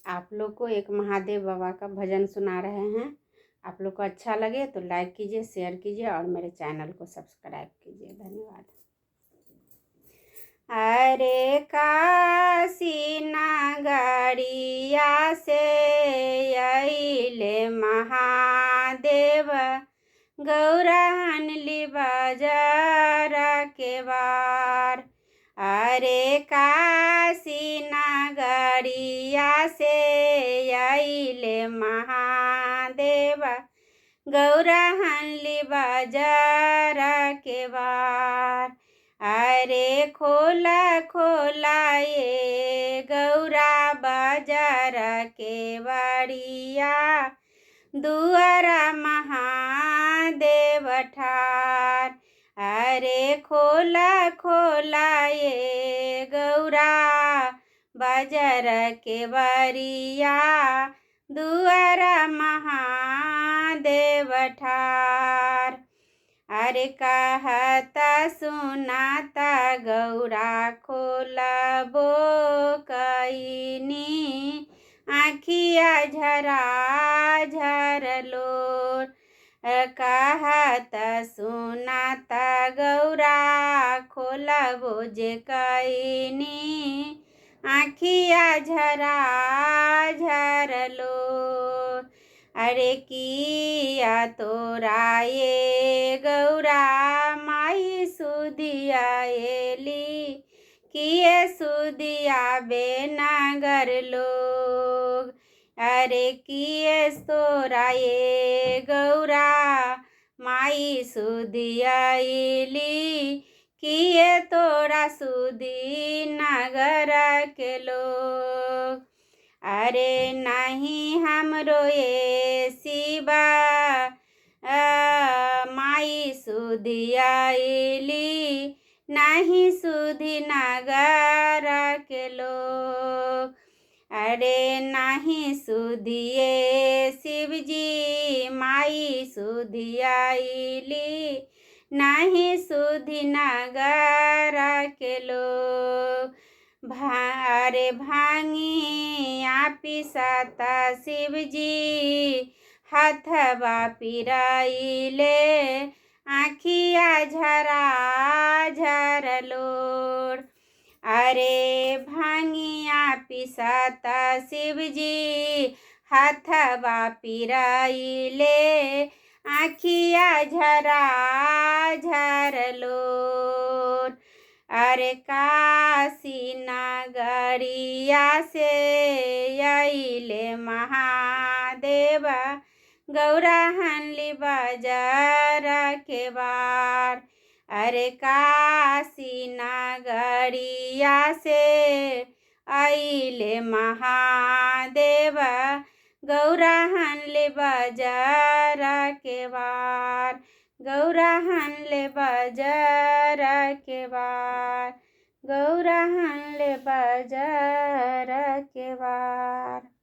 आप लोग को एक महादेव बाबा का भजन सुना रहे हैं। आप लोग को अच्छा लगे तो लाइक कीजिए, शेयर कीजिए और मेरे चैनल को सब्सक्राइब कीजिए। धन्यवाद। अरे काशी नगरिया से अइले महादेव, गौरहन ली बाजार के बार। अरे काशी नगरिया से अइले महादेव, गौरहन ली बाजार के बार। अरे खोला खोला ये गौरा बाजार के बाड़िया, दुआरा महादेव ठार। अरे खोला खोला ये गौरा बाजार के बाड़िया, दुआरा महादेव ठार। अरे कहता सुनाता गौरा खोलबो कईनी, आँखिया झरा झरलोर। कहता सुनाता गौरा खोलबो जे कईनी, आँखिया झरा झरलोर। अरे किया तोरा ये गौरा माई सुदिया एली, किए सुदिया बेनगर लोग। अरे किए तोरा ये गौरा माई सुदिया एली, किए तोरा सुदी नगर के लोग। अरे नहीं हमरो ये शिवा माई सुधिया एली, नहीं सुधी नगर के लोग। अरे नहीं सुधिए शिवजी माई सुधिया एली, नहीं सुधी नगर के लोग। अरे भांगिया पिसाता शिवजी, हाथवा पिराइले, आँखिया झरा झरलोर। अरे भांगिया पिसाता शिवजी, हाथवा पिराइले, आँखिया झरा झरलोर। अरे काशी नगरिया से अइले महादेव, गौरहन ली बाजार के बार। अरे काशी नगरिया से अइले महादेव, गौरहन ली बाजार के बार। गौरहन ले बाजार के बार, गौरहन ले बाजार के बार।